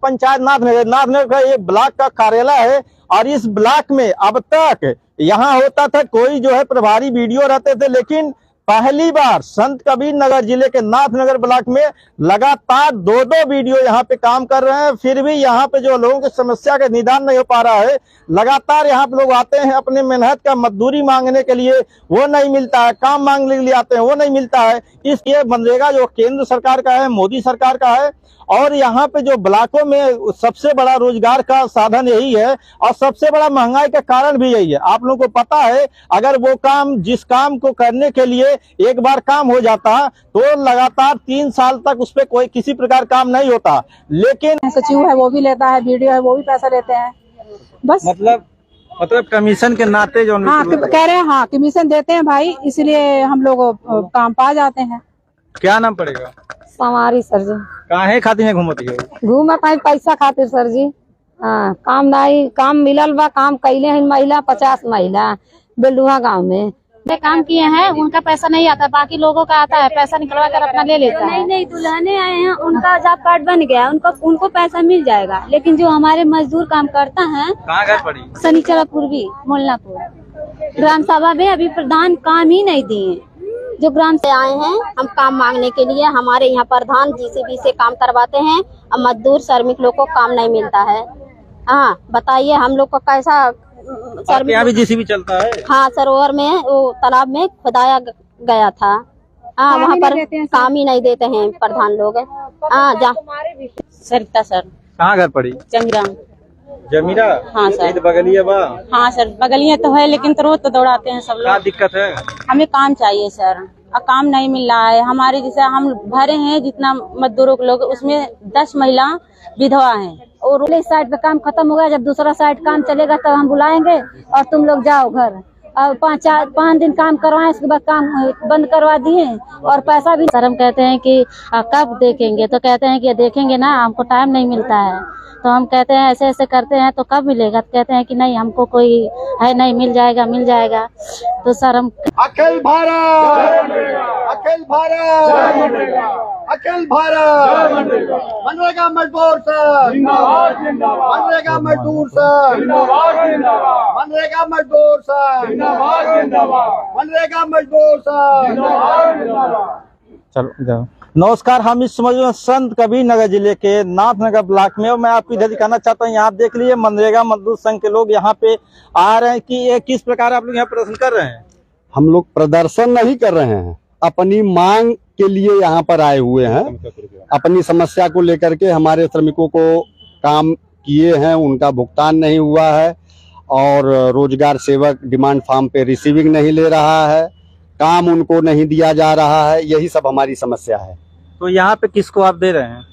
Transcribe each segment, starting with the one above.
पंचायत नाथनगर का एक ब्लॉक का कार्यालय है और इस ब्लॉक में अब तक यहाँ होता था कोई जो है प्रभारी वीडियो रहते थे, लेकिन पहली बार संत कबीर नगर जिले के नाथनगर ब्लॉक में लगातार दो वीडियो यहाँ पे काम कर रहे हैं। फिर भी यहाँ पे जो लोगों की समस्या का निदान नहीं हो पा रहा है। लगातार यहाँ पे लोग आते हैं अपने मेहनत का मजदूरी मांगने के लिए, वो नहीं मिलता है। काम मांगने के लिए आते हैं, वो नहीं मिलता है। इसलिए मनरेगा जो केंद्र सरकार का है, मोदी सरकार का है, और यहाँ पे जो ब्लॉकों में सबसे बड़ा रोजगार का साधन यही है और सबसे बड़ा महंगाई का कारण भी यही है। आप लोगों को पता है, अगर वो काम जिस काम को करने के लिए एक बार काम हो जाता तो लगातार 3 साल तक उस पर कोई किसी प्रकार काम नहीं होता। लेकिन सचिव है वो भी लेता है, वीडियो है वो भी पैसा लेते हैं। बस मतलब कमीशन के नाते जो कह रहे हैं, हाँ कमीशन देते हैं भाई, इसलिए हम लोग काम पा जाते हैं। क्या नाम पड़ेगा? सवारी सर जी। काहे खातिर घूमती है? घूमे पाई पैसा खातिर सर जी। हाँ, काम नहीं, काम मिलल बा, काम कैले हैं महिला 50 महिला बेलुहा गांव में काम किए हैं, उनका पैसा नहीं आता, बाकी लोगों का आता है, पैसा निकलवा कर अपना ले लेता है। नहीं दुल्हने आए हैं, उनका जॉब कार्ड बन गया, उनको पैसा मिल जाएगा। लेकिन जो हमारे मजदूर काम करता है, कहाँ घर पड़ी? शनिचरा पूर्वी मोलनापुर ग्राम सभा में अभी प्रधान काम ही नहीं दिए। जो ग्राम से आए हैं हम काम मांगने के लिए, हमारे यहाँ प्रधान जीसीबी से काम करवाते हैं और मजदूर श्रमिक लोग को काम नहीं मिलता है। हाँ बताइए हम लोग को कैसा? यहाँ भी जीसीबी चलता है? हाँ, सरोवर में वो तालाब में खुदाया गया था। हाँ, वहाँ पर काम ही नहीं देते हैं प्रधान लोग। हाँ सरिता सर। कहाँ घर पड़ी? जमीरा? हाँ सर। बगलिया बा? हाँ सर, बगलिया तो है, लेकिन तो रोज तो दौड़ाते हैं सब लोग। क्या दिक्कत है? हमें काम चाहिए सर, और काम नहीं मिल रहा है। हमारे जैसे हम भरे हैं जितना मजदूरों के लोग, उसमें 10 महिला विधवा हैं। और इस साइड पे काम खत्म हो गया, जब दूसरा साइड काम चलेगा तब हम बुलाएंगे और तुम लोग जाओ घर। और 5 दिन काम करवाएं, उसके बाद काम बंद करवा दिए और पैसा भी। सर हम कहते हैं कि कब देखेंगे, तो कहते हैं कि देखेंगे ना, हमको टाइम नहीं मिलता है। तो हम कहते हैं ऐसे ऐसे करते हैं तो कब मिलेगा? तो कहते हैं कि नहीं हमको कोई है नहीं, मिल जाएगा। तो सर हम अखिल भारत मनरेगा मजदूर सर, मनरेगा मजदूर सर, मनरेगा मजदूर सर, मनरेगा मजदूर सर। चलो जाओ। नमस्कार, हम इस समय संत कबीर नगर जिले के नाथनगर ब्लॉक में, और मैं आपको इधर दिखाना चाहता हूँ। यहाँ देख लीजिए मनरेगा मजदूर संघ के लोग यहाँ पे आ रहे हैं कि ये किस प्रकार आप लोग यहाँ प्रदर्शन कर रहे हैं। हम लोग प्रदर्शन नहीं कर रहे हैं, अपनी मांग के लिए यहाँ पर आए हुए हैं। अपनी समस्या को लेकर के हमारे श्रमिकों को काम किए हैं, उनका भुगतान नहीं हुआ है और रोजगार सेवक डिमांड फार्म पे रिसीविंग नहीं ले रहा है, काम उनको नहीं दिया जा रहा है। यही सब हमारी समस्या है। तो यहाँ पे किसको आप दे रहे हैं?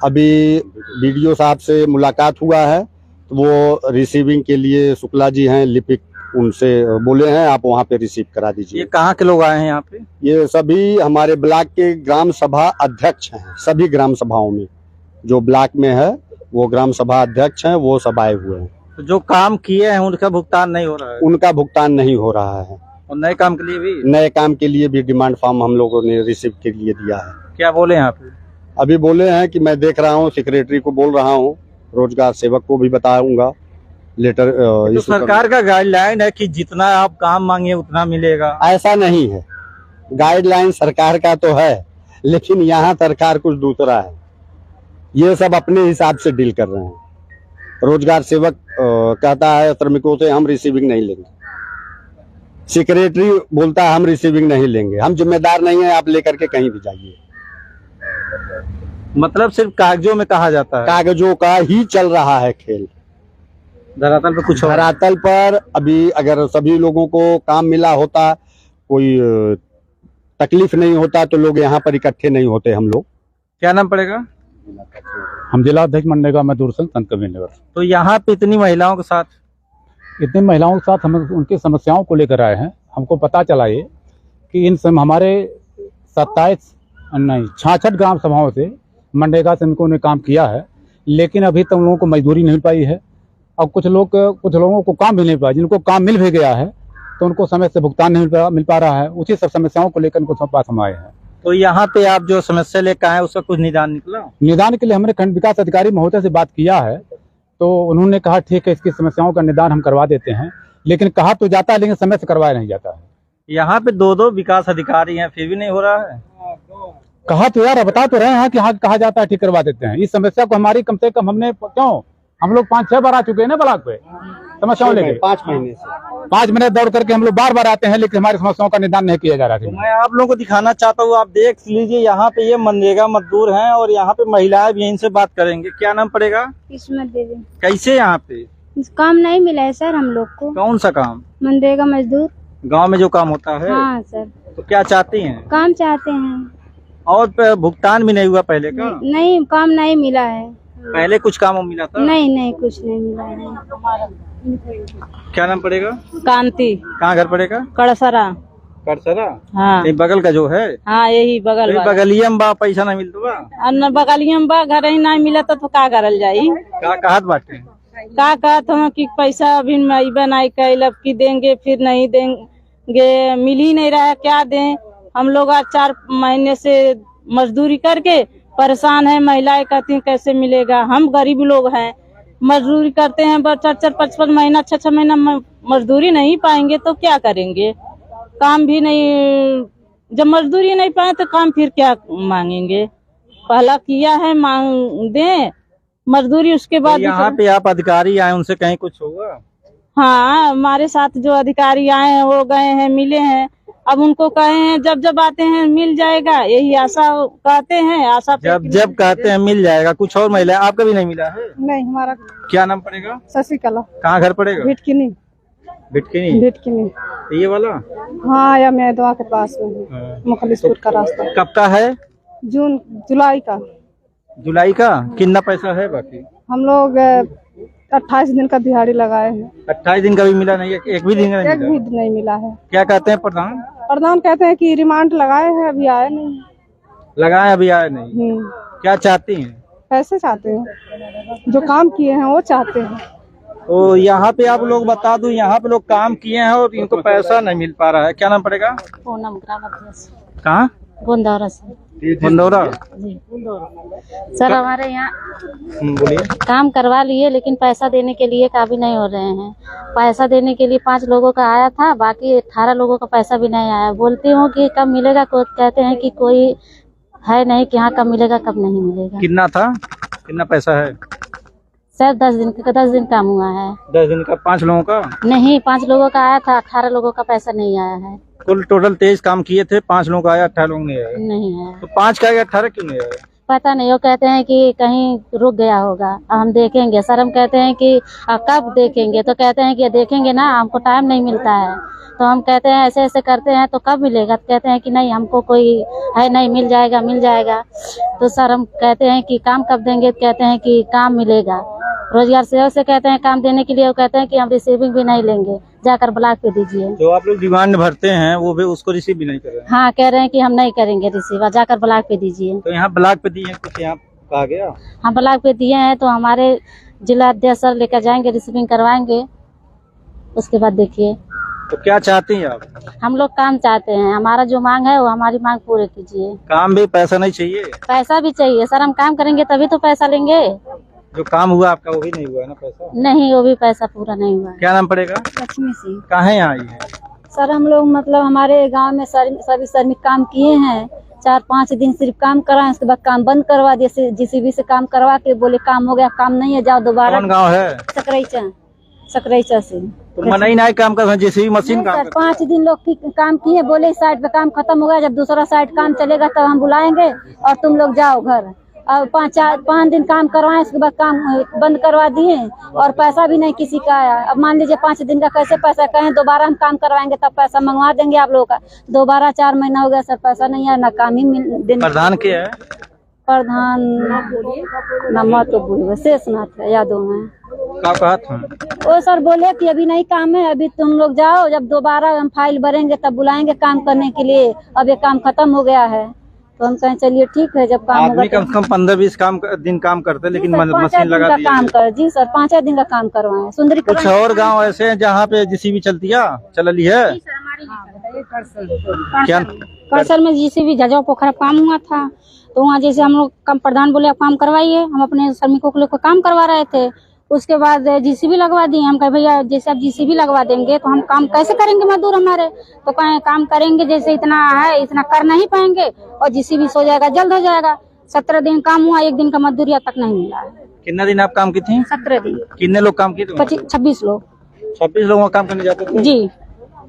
अभी बीडीओ साहब से मुलाकात हुआ है, तो वो रिसीविंग के लिए शुक्ला जी हैं लिपिक, उनसे बोले हैं आप वहाँ पे रिसीव करा दीजिए। ये कहाँ के लोग आए हैं यहाँ पे? ये सभी हमारे ब्लॉक के ग्राम सभा अध्यक्ष हैं। सभी ग्राम सभाओं में जो ब्लॉक में है वो ग्राम सभा अध्यक्ष हैं, वो सब आए हुए हैं। तो जो काम किए हैं उनका भुगतान नहीं हो रहा है? उनका भुगतान नहीं हो रहा है। और नए काम के लिए भी? नए काम के लिए भी डिमांड फॉर्म हम लोगों ने रिसीव के लिए दिया है। क्या बोले यहाँ पे? अभी बोले हैं कि मैं देख रहा हूँ, सेक्रेटरी को बोल रहा हूँ, रोजगार सेवक को भी बताऊंगा लेटर। तो सरकार का गाइडलाइन है कि जितना आप काम मांगे उतना मिलेगा। ऐसा नहीं है, गाइडलाइन सरकार का तो है, लेकिन यहाँ सरकार कुछ दूसरा है। ये सब अपने हिसाब से डील कर रहे हैं। रोजगार सेवक कहता है श्रमिकों से हम रिसीविंग नहीं लेंगे, सेक्रेटरी बोलता है हम रिसीविंग नहीं लेंगे। हम जिम्मेदार नहीं है, आप लेकर के कहीं भी जाइए। मतलब सिर्फ कागजों में कहा जाता है? कागजों का ही चल रहा है खेल। धरातल पे कुछ? धरातल पर अभी अगर सभी लोगों को काम मिला होता, कोई तकलीफ नहीं होता, तो लोग यहाँ पर इकट्ठे नहीं होते। हम लोग। क्या नाम पड़ेगा? हम जिला अध्यक्ष मनरेगा मजदूर संघ संत कबीर नगर। तो यहाँ पे इतनी महिलाओं के साथ हम उनकी समस्याओं को लेकर आए हैं। हमको पता चला ये कि हमारे 66 ग्राम सभाओं से मनरेगा से इनको ने काम किया है, लेकिन अभी तक उन लोगों को मजदूरी नहीं मिल पाई है। और कुछ लोगों को काम भी नहीं पाया। जिनको काम मिल भी गया है तो उनको समय से भुगतान नहीं मिल पा रहा है। उसी सब समस्याओं को लेकर उनको पास हम आए हैं। तो यहाँ पे आप जो समस्या लेकर आए उसका कुछ निदान निकला? निदान के लिए हमने खंड विकास अधिकारी महोदय से बात किया है, तो उन्होंने कहा ठीक है, इसकी समस्याओं का निदान हम करवा देते हैं। लेकिन कहा तो जाता है, लेकिन समय से करवाया नहीं जाता है। यहाँ पे दो विकास अधिकारी हैं, फिर भी नहीं हो रहा है। कहा तो यार, बता तो रहे हैं कि हाँ कहा जाता है, ठीक करवा देते हैं। इस समस्या को हमारी कम से कम हमने क्यों, हम लोग 5-6 बार आ चुके हैं ना ब्लॉक पे समस्याओं लेके। 5 महीने से 5 महीने दौड़ करके हम लोग बार आते हैं, लेकिन हमारी समस्याओं का निदान नहीं किया जा रहा तो है। मैं आप लोगों को दिखाना चाहता हूँ, आप देख लीजिए यहाँ पे ये मनरेगा मजदूर हैं और यहाँ पे महिलाएं भी इनसे बात करेंगे। क्या नाम पड़ेगा? किस्मत देवी। कैसे यहाँ पे काम नहीं मिला है सर हम लोग को। कौन सा काम? मनरेगा मजदूर। गांव में जो काम होता है? हाँ सर। तो क्या चाहती हैं? काम चाहते हैं। और भुगतान भी नहीं हुआ पहले का? नहीं, काम नहीं मिला है। पहले कुछ काम मिला था? नहीं, कुछ नहीं मिला है। क्या नाम पड़ेगा? कांति। कहाँ घर पड़ेगा? कड़सरा। करसरा? हाँ ये बगल का जो है? हाँ, यही बगल वाला। बगलिया में बा पैसा नहीं मिलता बा? और बगलिया में बा, घर ही नहीं मिला तो का करल जाई? का कहत बाटे? का कहत हम कि पैसा अभी नहीं कैल, अब की देंगे फिर नहीं देंगे, मिल ही नहीं रहा है, क्या दें हम लोग। आज 4 महीने से मजदूरी करके परेशान है। महिलाएं कहती हैं कैसे मिलेगा, हम गरीब लोग हैं, मजदूरी करते हैं 4-4-5-5 महीना 6-6 महीना मजदूरी नहीं पाएंगे तो क्या करेंगे? काम भी नहीं, जब मजदूरी नहीं पाए तो काम फिर क्या मांगेंगे? पहला किया है, मांग दें मजदूरी, उसके बाद यहाँ पे आप अधिकारी आए, उनसे कहीं कुछ होगा? हाँ, हमारे साथ जो अधिकारी आए हैं वो गए हैं, मिले हैं। अब उनको कहे हैं जब आते हैं मिल जाएगा, यही आशा कहते हैं। आशा जब कहते हैं मिल जाएगा। कुछ और महिला आपका भी नहीं मिला है? नहीं, हमारा। क्या नाम पड़ेगा? शशिकला। कहाँ घर पड़ेगा? भिटकिनी। भिटकिनी ये वाला? हाँ, या मैदवा के पास में मुखलिसपुर का रास्ता। कब का है? जुलाई का। जुलाई का? कितना पैसा है बाकी? हम लोग 28 दिन का दिहाड़ी लगाए हैं। 28 दिन का भी मिला नहीं? एक भी दिन का एक भी नहीं मिला है। क्या कहते हैं प्रधान? प्रधान कहते हैं कि रिमांड लगाए हैं, अभी आए नहीं। लगाए अभी आए नहीं? क्या चाहती हैं? पैसे चाहते हैं, जो काम किए हैं वो चाहते हैं। तो यहाँ पे आप लोग बता दूं, यहाँ पे लोग काम किए हैं और इनको पैसा नहीं मिल पा रहा है। क्या नाम पड़ेगा? पूनम ग्राम अध्यक्ष। कहाँ? गोंदौरा से। गोंदौरा? सर हमारे यहाँ बोलिए। काम करवा लिए, लेकिन पैसा देने के लिए काबिल नहीं हो रहे हैं। पैसा देने के लिए 5 लोगों का आया था, बाकी 18 लोगों का पैसा भी नहीं आया। बोलती हूँ कि कब मिलेगा, कहते हैं कि कोई है नहीं कि हाँ कब मिलेगा कब नहीं मिलेगा। कितना था? कितना पैसा है? सर 10 दिन काम हुआ है। 10 दिन का? 5 लोगों का? नहीं, 5 लोगों का आया था, 18 लोगों का पैसा नहीं आया है। कुल टोटल 23 काम किए थे, 5 लोगों का आया, 18 लोग नहीं आया। नहीं है। तो 5 का आया, 18 क्यों नहीं आया? पता नहीं, वो कहते हैं कि कहीं रुक गया होगा, हम देखेंगे। सर हम कहते हैं कि कब देखेंगे, तो कहते हैं कि देखेंगे ना, हमको टाइम नहीं मिलता है। तो हम कहते हैं ऐसे ऐसे करते हैं तो कब मिलेगा, तो कहते हैं कि नहीं हमको कोई है नहीं, मिल जाएगा। तो सर हम कहते हैं कि काम कब देंगे, तो कहते हैं कि काम मिलेगा। रोजगार सेवक से कहते हैं काम देने के लिए, वो कहते हैं कि हम रिसीविंग भी नहीं लेंगे, जाकर ब्लॉक पे दीजिए। जो आप लोग डिमांड भरते हैं वो भी उसको रिसीव भी नहीं कर रहे हैं? हाँ, कह रहे हैं कि हम नहीं करेंगे रिसीव, जाकर ब्लॉक पे दीजिए। तो यहाँ ब्लॉक पे दिए कुछ, यहाँ कहा गया? हाँ, ब्लॉक पे दिए हैं, तो हमारे जिला अध्यक्ष सर लेकर जाएंगे, रिसीविंग करवाएंगे, उसके बाद देखिए। तो क्या चाहती हैं आप? हम लोग काम चाहते हैं, हमारा जो मांग है वो हमारी मांग पूरी कीजिए। काम भी? पैसा नहीं चाहिए? पैसा भी चाहिए सर, हम काम करेंगे तभी तो पैसा लेंगे। जो काम हुआ आपका वो भी नहीं हुआ है ना पैसा? नहीं, वो भी पैसा पूरा नहीं हुआ। क्या नाम पड़ेगा? लक्ष्मी सिंह। कहाँ यहाँ आई है? सर हम लोग मतलब हमारे गांव में सभी श्रमिक काम किए हैं, 4-5 दिन सिर्फ काम कराए, उसके बाद काम बंद करवा दिए। JCB से काम करवा के बोले काम हो गया, काम नहीं है, जाओ दोबारा। कौन गाँव है? सकरईचा से। तो मनाई नहीं काम कर, JCB मशीन काम कर। 5 दिन लोग काम किए, बोले इस साइड पे काम खत्म हो गया, जब दूसरा साइड काम चलेगा तब हम बुलाएंगे और तुम लोग जाओ घर। अब 5 दिन काम करवाए, उसके बाद काम बंद करवा दिए और पैसा भी नहीं किसी का आया। अब मान लीजिए 5 दिन का कैसे पैसा, कहें दोबारा हम काम करवाएंगे तब पैसा मंगवा देंगे आप लोगों का। दोबारा 4 महीना हो गया सर, पैसा नहीं है, ना काम ही देने। प्रधान क्या है? प्रधान नाम तो बोले शेषनाथ यादव है। क्या कहा था? वो सर बोले कि अभी नहीं काम है, अभी तुम लोग जाओ, जब दोबारा हम फाइल भरेंगे तब बुलाएंगे काम करने के लिए, अब ये काम खत्म हो गया है। तो हम कहें चलिए ठीक है, जब काम होगा। आदमी कम से कम 15-20 दिन काम करते, लेकिन मशीन लगा दी। काम कर जी सर, 5 दिन का काम करवाए। सुंदरी कुछ और गांव ऐसे हैं जहाँ पे JCB चलती है, चल रही है? क्या करसर में जीसीबी झजाव पोखरा काम हुआ था, तो वहाँ जैसे हम लोग कम प्रधान बोले आप काम करवाइए, हम अपने श्रमिकों के लोग काम करवा रहे थे। उसके बाद जीसीबी लगवा दिए। हम कहे भैया जैसे आप जीसीबी लगवा देंगे तो हम काम कैसे करेंगे, मजदूर हमारे तो कहें काम करेंगे जैसे इतना है इतना कर नहीं पाएंगे और जीसीबी सो जाएगा, जल्द हो जाएगा। 17 दिन काम हुआ, 1 दिन का मजदूरी अब तक नहीं मिला है। कितना दिन आप काम की थी? 17 दिन। कितने लोग काम किए थे? 26 लोग। 26 लोगों का काम करने जाते थे जी।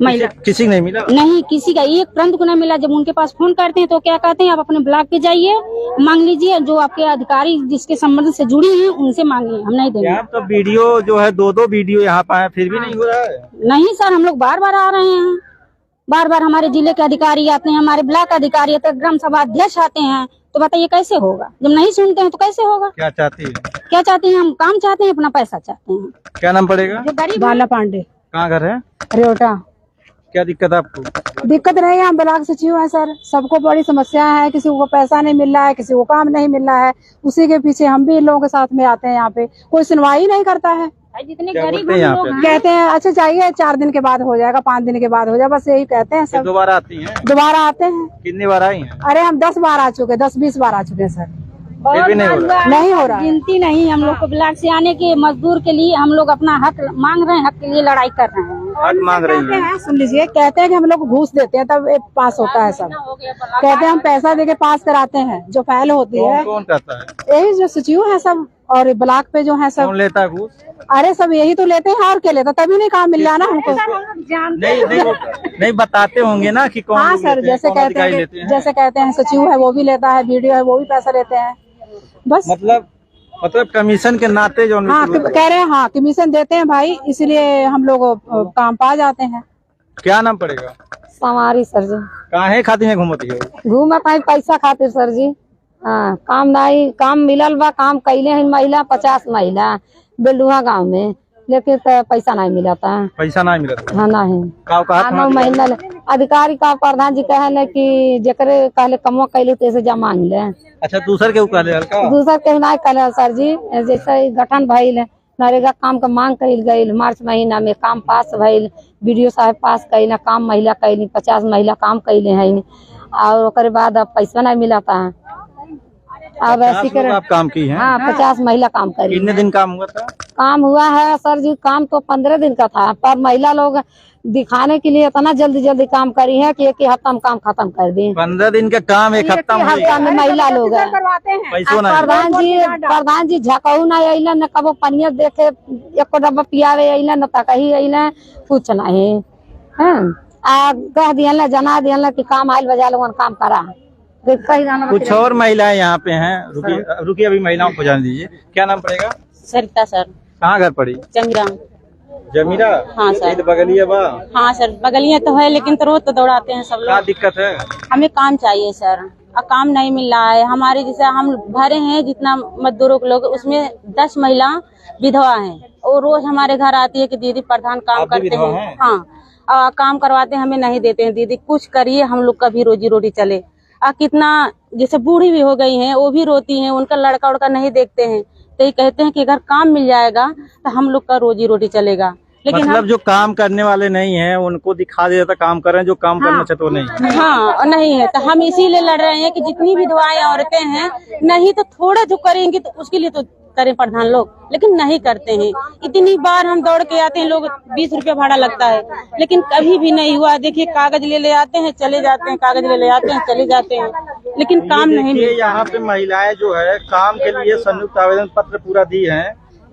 महिला किसी नहीं मिला? नहीं, किसी का एक प्रांत को नहीं मिला। जब उनके पास फोन करते हैं तो क्या कहते हैं, आप अपने ब्लॉक पे जाइए, मांग लीजिए, जो आपके अधिकारी जिसके संबंध से जुड़ी हैं उनसे मांगिए, हम नहीं देंगे। तो वीडियो जो है 2-2 वीडियो यहाँ पे है, फिर भी नहीं हो रहा है? नहीं सर, हम लोग बार बार आ रहे हैं, बार बार हमारे जिले के अधिकारी आते हैं, हमारे ब्लॉक अधिकारी आते हैं, ग्राम सभा अध्यक्ष आते हैं, तो बताइए कैसे होगा? जब नहीं सुनते हैं तो कैसे होगा? क्या चाहती है? क्या चाहते हैं? हम काम चाहते हैं, अपना पैसा चाहते हैं। क्या नाम पड़ेगा? बाला पांडे, कहाँ घर है? रेवटा। क्या दिक्कत है आपको? दिक्कत रही है, हम ब्लॉक सचिव हैं सर, सबको बड़ी समस्या है, किसी को पैसा नहीं मिल रहा है, किसी को काम नहीं मिल रहा है, उसी के पीछे हम भी इन लोगों के साथ में आते हैं। यहाँ पे कोई सुनवाई नहीं करता है। जितने क्या गरीब बोलते हैं यहाँ पे? कहते हैं अच्छा चाहिए 4 दिन के बाद हो जाएगा, 5 दिन के बाद हो जाएगा, बस यही कहते हैं फिर सब। दोबारा आती हैं? दोबारा आते हैं। कितनी बार आई हैं? अरे हम 10 बार आ चुके, 10-20 बार आ चुके हैं सर, फिर भी नहीं हो रहा? नहीं हो रहा है। गिनती नहीं। हम लोग को ब्लॉक से आने के मजदूर के लिए हम लोग अपना हक मांग रहे हैं, हक के लिए लड़ाई कर रहे हैं। हक मांग रही है? सुन लीजिए, कहते हैं कि हम लोग घूस देते हैं तब पास होता है सब। कहते हैं हम पैसा देके पास कराते हैं, जो फाइल होती है। कौन कहता है? यही जो सचिव है सब और ब्लॉक पे जो है सब। कौन लेता है घूस? अरे सब यही तो लेते हैं, और क्या लेता, तभी नहीं काम मिल रहा ना हमको। नहीं बताते होंगे ना कि कौन हाँ लोग सर, लेते हैं, जैसे कौन कहते अधिकारी हैं लेते हैं? जैसे कहते हैं सचिव है वो भी लेता है, वीडियो है वो भी पैसा लेते हैं, बस। मतलब कमीशन के नाते जो हाँ कह रहे हैं, हाँ कमीशन देते हैं भाई, इसलिए हम लोग काम पा जाते हैं। क्या नाम पड़ेगा? समारी सर जी। काहे खातिर में घूमती है? घूमे पाई पैसा खातिर सर जी। हाँ, काम नहीं, काम मिलल बा, काम कैले हैं महिला 50 महिला बेलुहा गाँव में, लेकिन पैसा नहीं मिला था। पैसा नहीं मिला? हाँ नहीं। का महीना अधिकारी का प्रधान जी कहले कि जेकरे कहले कमो कैले तैसे जमा ले। अच्छा, दूसर के कहले हल्का? दूसर के नहीं कहले सर जी। जैसे गठन भइल नरेगा काम का मांग कइल गई, मार्च महीना में काम पास भइल, बीडीओ साहब पास कैल, काम महिला कैली, 50 महिला काम कैले हैं, और ओकरे बाद अब पैसा नहीं मिला था। अब ऐसी कर आप काम की हैं? हाँ, 50 महिला काम करी। कितने दिन काम हुआ था? काम हुआ है सर जी, काम तो 15 दिन का था, पर महिला लोग दिखाने के लिए इतना जल्दी काम करी है कि 1 हफ्ता में काम खत्म कर दिए। 15 दिन का काम 1 हफ्ता में महिला लोग है। पैसों प्रधान जी झकऊ नहीं अला, न कबो पनिया देखे 1 डब्बा पियावे अला, न तकही अला, कुछ नहीं। कह दिया जना दिया कि काम आयल बजा लोगन काम करा। कुछ और महिलाएं यहाँ पे हैं, रुकिए अभी महिलाओं को जान दीजिए। क्या नाम पड़ेगा? सरिता सर। कहाँ घर पड़ी? जमीरा। जमीरा? हाँ सर। बगलिया बा? हाँ सर, बगलिया तो है, लेकिन तो रोज तो दौड़ाते हैं सब क्या लोग। दिक्कत है? हमें काम चाहिए सर, काम नहीं मिल रहा है। हमारे जैसे हम भरे हैं जितना मजदूरों के लोग, उसमें 10 महिला विधवा हैं, और रोज हमारे घर आती है कि दीदी प्रधान काम करते हैं। हाँ, काम करवाते हैं, हमें नहीं देते हैं। दीदी कुछ करिए, हम लोग का भी रोजी रोटी चले। कितना जैसे बूढ़ी भी हो गई हैं, वो भी रोती हैं, उनका लड़का उड़का नहीं देखते हैं, तो ये कहते हैं कि अगर काम मिल जाएगा तो हम लोग का रोजी रोटी चलेगा। लेकिन मतलब जो काम करने वाले नहीं हैं उनको दिखा देता काम कर रहे हैं, जो काम करना चाहते वो नहीं। हाँ नहीं है, तो हम इसीलिए लड़ रहे हैं कि जितनी विधवाएं औरतें हैं, नहीं तो थोड़ा जो करेंगे तो उसके लिए तो करें प्रधान लोग, लेकिन नहीं करते हैं। इतनी बार हम दौड़ के आते हैं, लोग 20 रुपया भाड़ा लगता है, लेकिन कभी भी नहीं हुआ। देखिए कागज ले आते हैं, चले जाते हैं, कागज ले आते हैं, चले जाते हैं, लेकिन काम नहीं मिलता। यहाँ पे महिलाएं जो है काम के लिए संयुक्त आवेदन पत्र पूरा दी है।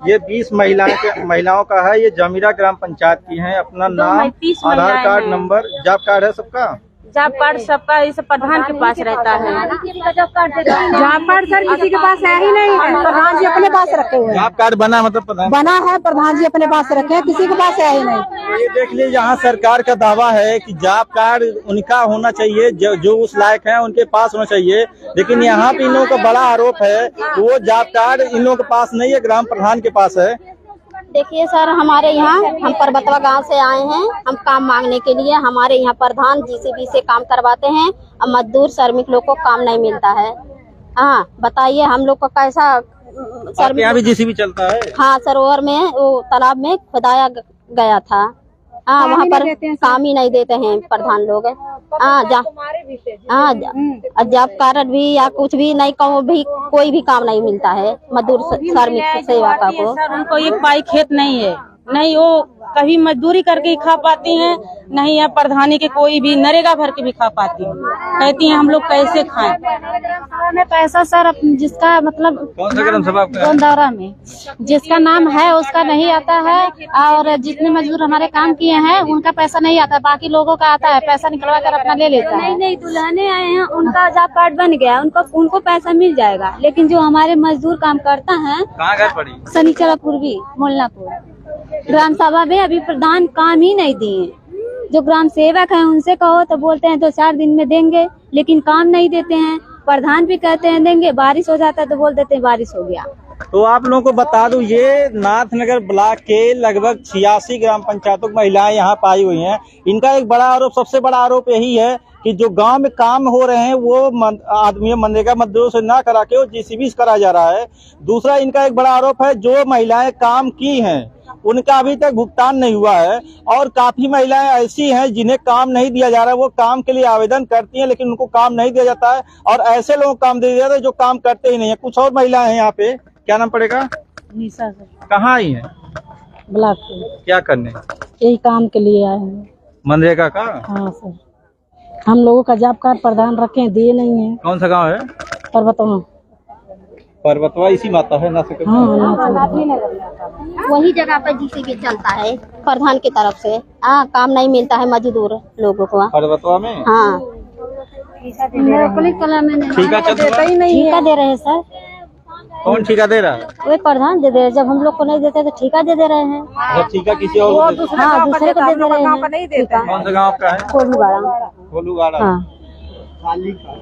ये 20 महिलाओं का है। ये जमीरा ग्राम पंचायत की है। अपना नाम, आधार कार्ड नंबर, जॉब कार्ड है सबका? जॉब कार्ड सबका इस प्रधान के पास रहता है। जॉब कार्ड सर किसी के पास है ही नहीं है, प्रधान जी अपने पास रखे हुए हैं। जॉब कार्ड बना मतलब बना है, प्रधान जी अपने पास रखे हैं, किसी के पास है ही नहीं। ये देख लीजिए, यहाँ सरकार का दावा है कि जॉब कार्ड उनका होना चाहिए, जो उस लायक है उनके पास होना चाहिए, लेकिन यहाँ पे इन लोगों का बड़ा आरोप है वो जॉब कार्ड इन लोगों के पास नहीं है, ग्राम प्रधान के पास है। देखिए सर, हमारे यहाँ हम परबतवा गांव से आए हैं, हम काम मांगने के लिए। हमारे यहाँ प्रधान जीसीबी से काम करवाते हैं, और मजदूर श्रमिक लोग को काम नहीं मिलता है। हाँ बताइए हम लोग को कैसा? यहाँ भी जीसीबी चलता है? हाँ, सरोवर में वो तालाब में खुदाया गया था, हाँ वहाँ पर काम ही नहीं देते हैं प्रधान लोग। हाँ जॉब कार्ड भी या कुछ भी नहीं, भी कोई भी काम नहीं मिलता है मजदूर श्रमिक सेवा का को। उनको एक पाई खेत नहीं है, नहीं वो कभी मजदूरी करके ही खा पाती हैं, नहीं या प्रधानी के कोई भी नरेगा भर के भी खा पाती हैं। कहती हैं हम लोग कैसे खाएं। में पैसा सर जिसका मतलब कौन सा ग्राम सभा आपका? दौरा में जिसका नाम है उसका नहीं आता है, और जितने मजदूर हमारे काम किए हैं उनका पैसा नहीं आता, बाकी लोगों का आता है, पैसा निकलवा कर अपना ले लेता है। नहीं दुल्हने आए हैं, उनका जॉब कार्ड बन गया, उनको पैसा मिल जाएगा, लेकिन जो हमारे मजदूर काम करता है कहाँ घर पड़ी? शनिचरा पूर्वी मोलनापुर ग्राम सभा में अभी प्रधान काम ही नहीं दिए। जो ग्राम सेवक हैं उनसे कहो तो बोलते हैं 2-4 दिन में देंगे, लेकिन काम नहीं देते हैं। प्रधान भी कहते हैं देंगे, बारिश हो जाता है तो बोल देते हैं बारिश हो गया। तो आप लोगों को बता दूं, ये नाथनगर ब्लॉक के लगभग 86 ग्राम पंचायतों की महिलाएं यहाँ पाई हुई हैं। इनका एक बड़ा आरोप, सबसे बड़ा आरोप यही है कि जो गांव में काम हो रहे हैं वो आदमी मनरेगा मजदूरों से ना करा के वो जीसीबी से करा जा रहा है। दूसरा इनका एक बड़ा आरोप है, जो महिलाएं काम की हैं उनका अभी तक भुगतान नहीं हुआ है, और काफी महिलाएं ऐसी हैं जिन्हें काम नहीं दिया जा रहा है। वो काम के लिए आवेदन करती हैं लेकिन उनको काम नहीं दिया जाता है, और ऐसे लोगों को काम दिया जाता है जो काम करते ही नहीं है। कुछ और महिलाएं हैं यहाँ पे, क्या नाम पड़ेगा? निशा सर, कहाँ आई है? ब्लॉक पे। क्या करने? यही काम के लिए आए हैं। मनरेगा का? हाँ सर, हम लोगों का जॉब कार्ड प्रधान रखे दिए नहीं है। कौन सा गाँव है? पर्वतवा। पर्वतवा इसी माता है ना? वही जगह पर जीसीबी चलता है प्रधान की तरफ से। हाँ काम नहीं मिलता है मजदूर लोगों को पर्वतवा में। हाँ ठीका देता ही नहीं, ठीका दे रहे हैं सर। कौन ठीका दे रहा है? वही प्रधान दे रहे हैं, जब हम लोग को नहीं देते तो ठीका दे दे रहे हैं। अच्छा, ठीका किसी और को देते हैं? हाँ दूसरे को दे दे रहे हैं। कौन सा गाँव का है? कोलूगाड़ा। हाँ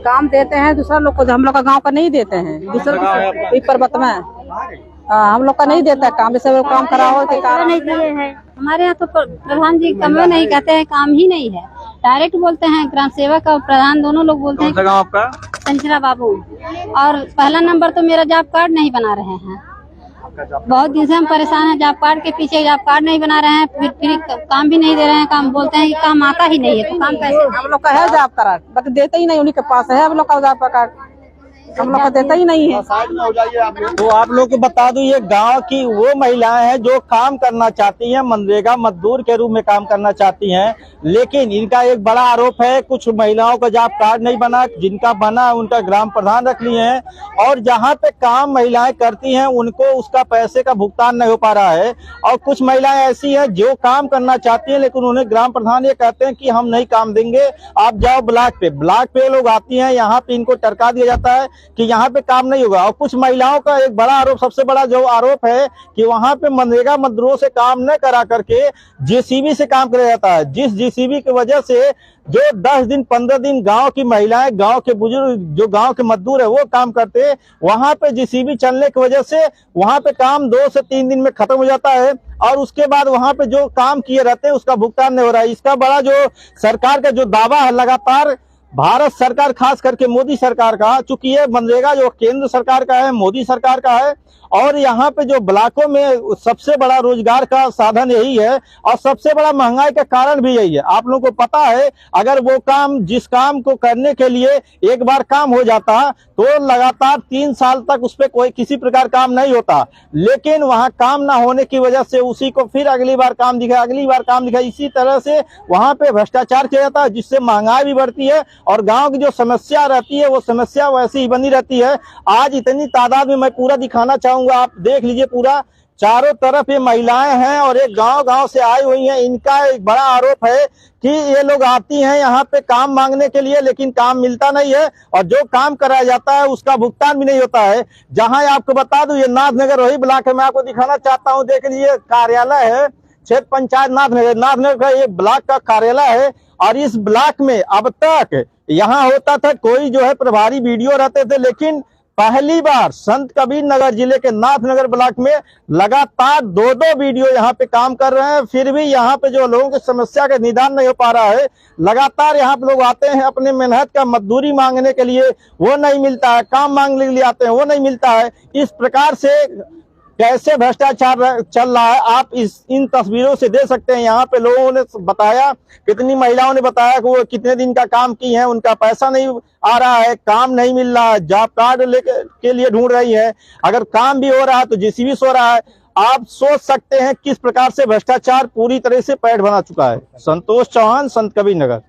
काम देते हैं दूसरा लोग को, हम लोग का गांव का नहीं देते हैं। दूसरे पर्वत में हम लोग का नहीं देता है काम, जैसे वो काम कराओ के कारण नहीं दिए हैं। हमारे यहाँ तो प्रधान जी कमवे नहीं कहते हैं, काम ही नहीं है, डायरेक्ट बोलते हैं। ग्राम सेवक और प्रधान दोनों लोग बोलते हैं। कौन सा गाँव आपका? संचरा बाबू। और पहला नंबर तो मेरा जॉब कार्ड नहीं बना रहे हैं, बहुत दिन से हम परेशान हैं। जॉब कार्ड के पीछे जॉब कार्ड नहीं बना रहे हैं, फिर काम भी नहीं दे रहे हैं। काम बोलते हैं कि काम आता ही नहीं है, तो काम कैसे? हम लोग का है जॉब कार्ड, बट देते ही नहीं, उन्हीं के पास है हम लोग का जॉब कार्ड, हम लोग का देता ही नहीं है। तो आप लोग को बता दूं, ये गांव की वो महिलाएं हैं जो काम करना चाहती हैं, मनरेगा मजदूर के रूप में काम करना चाहती हैं, लेकिन इनका एक बड़ा आरोप है कुछ महिलाओं का जॉब कार्ड नहीं बना, जिनका बना उनका ग्राम प्रधान रख लिए हैं, और जहां पे काम महिलाएं करती हैं उनको उसका पैसे का भुगतान नहीं हो पा रहा है। और कुछ महिलाएं ऐसी हैं जो काम करना चाहती हैं लेकिन उन्हें ग्राम प्रधान ये कहते हैं कि हम नहीं काम देंगे, आप जाओ ब्लॉक पे लोग आती हैं, यहाँ पे इनको टरका दिया जाता है कि यहाँ पे काम नहीं होगा। और कुछ महिलाओं का एक बड़ा आरोप, सबसे बड़ा जो आरोप है कि वहाँ पे मनरेगा मजदूरों से काम न करा करके जेसीबी से काम कराया जाता है, जिस जेसीबी की वजह से जो 10 दिन 15 दिन गांव की महिलाएं, गांव के बुजुर्ग, जो गांव के मजदूर है वो काम करते हैं। वहां पे जेसीबी चलने की वजह से वहां पे काम 2 से 3 दिन में खत्म हो जाता है, और उसके बाद वहां पे जो काम किए रहते हैं उसका भुगतान नहीं हो रहा है। इसका बड़ा जो सरकार का जो दावा है, लगातार भारत सरकार, खास करके मोदी सरकार का, चूंकि ये मनरेगा जो केंद्र सरकार का है, मोदी सरकार का है, और यहाँ पे जो ब्लॉकों में सबसे बड़ा रोजगार का साधन यही है, और सबसे बड़ा महंगाई का कारण भी यही है। आप लोगों को पता है, अगर वो काम, जिस काम को करने के लिए एक बार काम हो जाता तो लगातार 3 साल तक उस पर कोई किसी प्रकार काम नहीं होता, लेकिन वहाँ काम ना होने की वजह से उसी को फिर अगली बार काम दिखाया, अगली बार काम दिखाया, इसी तरह से वहाँ पे भ्रष्टाचार किया जाता है, जिससे महंगाई भी बढ़ती है और गाँव की जो समस्या रहती है वो समस्या वैसी ही बनी रहती है। आज इतनी तादाद में मैं पूरा दिखाना चाहूंगा, आप देख लीजिए, पूरा चारों तरफ ये महिलाएं हैं और एक गांव से आई हुई हैं। इनका एक बड़ा आरोप है कि ये लोग आती हैं यहाँ पे काम मांगने के लिए, लेकिन काम मिलता नहीं है, और जो काम कराया जाता है उसका भुगतान भी नहीं होता है। जहां आपको बता दूं, ये नाथनगर वही ब्लॉक है, मैं आपको दिखाना चाहता हूँ। देख लीजिए, कार्यालय है क्षेत्र पंचायत नाथनगर का ये ब्लॉक का कार्यालय है, और इस ब्लॉक में अब तक यहाँ होता था कोई जो है प्रभारी बीडीओ रहते थे, लेकिन पहली बार संत कबीर नगर जिले के नाथनगर ब्लॉक में लगातार 2 बीडीओ यहाँ पे काम कर रहे हैं, फिर भी यहाँ पे जो लोगों की समस्या का निदान नहीं हो पा रहा है। लगातार यहाँ पे लोग आते हैं अपने मेहनत का मजदूरी मांगने के लिए, वो नहीं मिलता है, काम मांगने के लिए आते हैं, वो नहीं मिलता है। इस प्रकार से कैसे भ्रष्टाचार चल रहा है आप इन तस्वीरों से दे सकते हैं। यहाँ पे लोगों ने बताया, कितनी महिलाओं ने बताया कि वो कितने दिन का काम की हैं, उनका पैसा नहीं आ रहा है, काम नहीं मिल रहा है, जॉब कार्ड के लिए ढूंढ रही है। अगर काम भी हो रहा है तो जीसीबी सो रहा है। आप सोच सकते हैं किस प्रकार से भ्रष्टाचार पूरी तरह से पैठ बना चुका है। संतोष चौहान, संत कबीर नगर।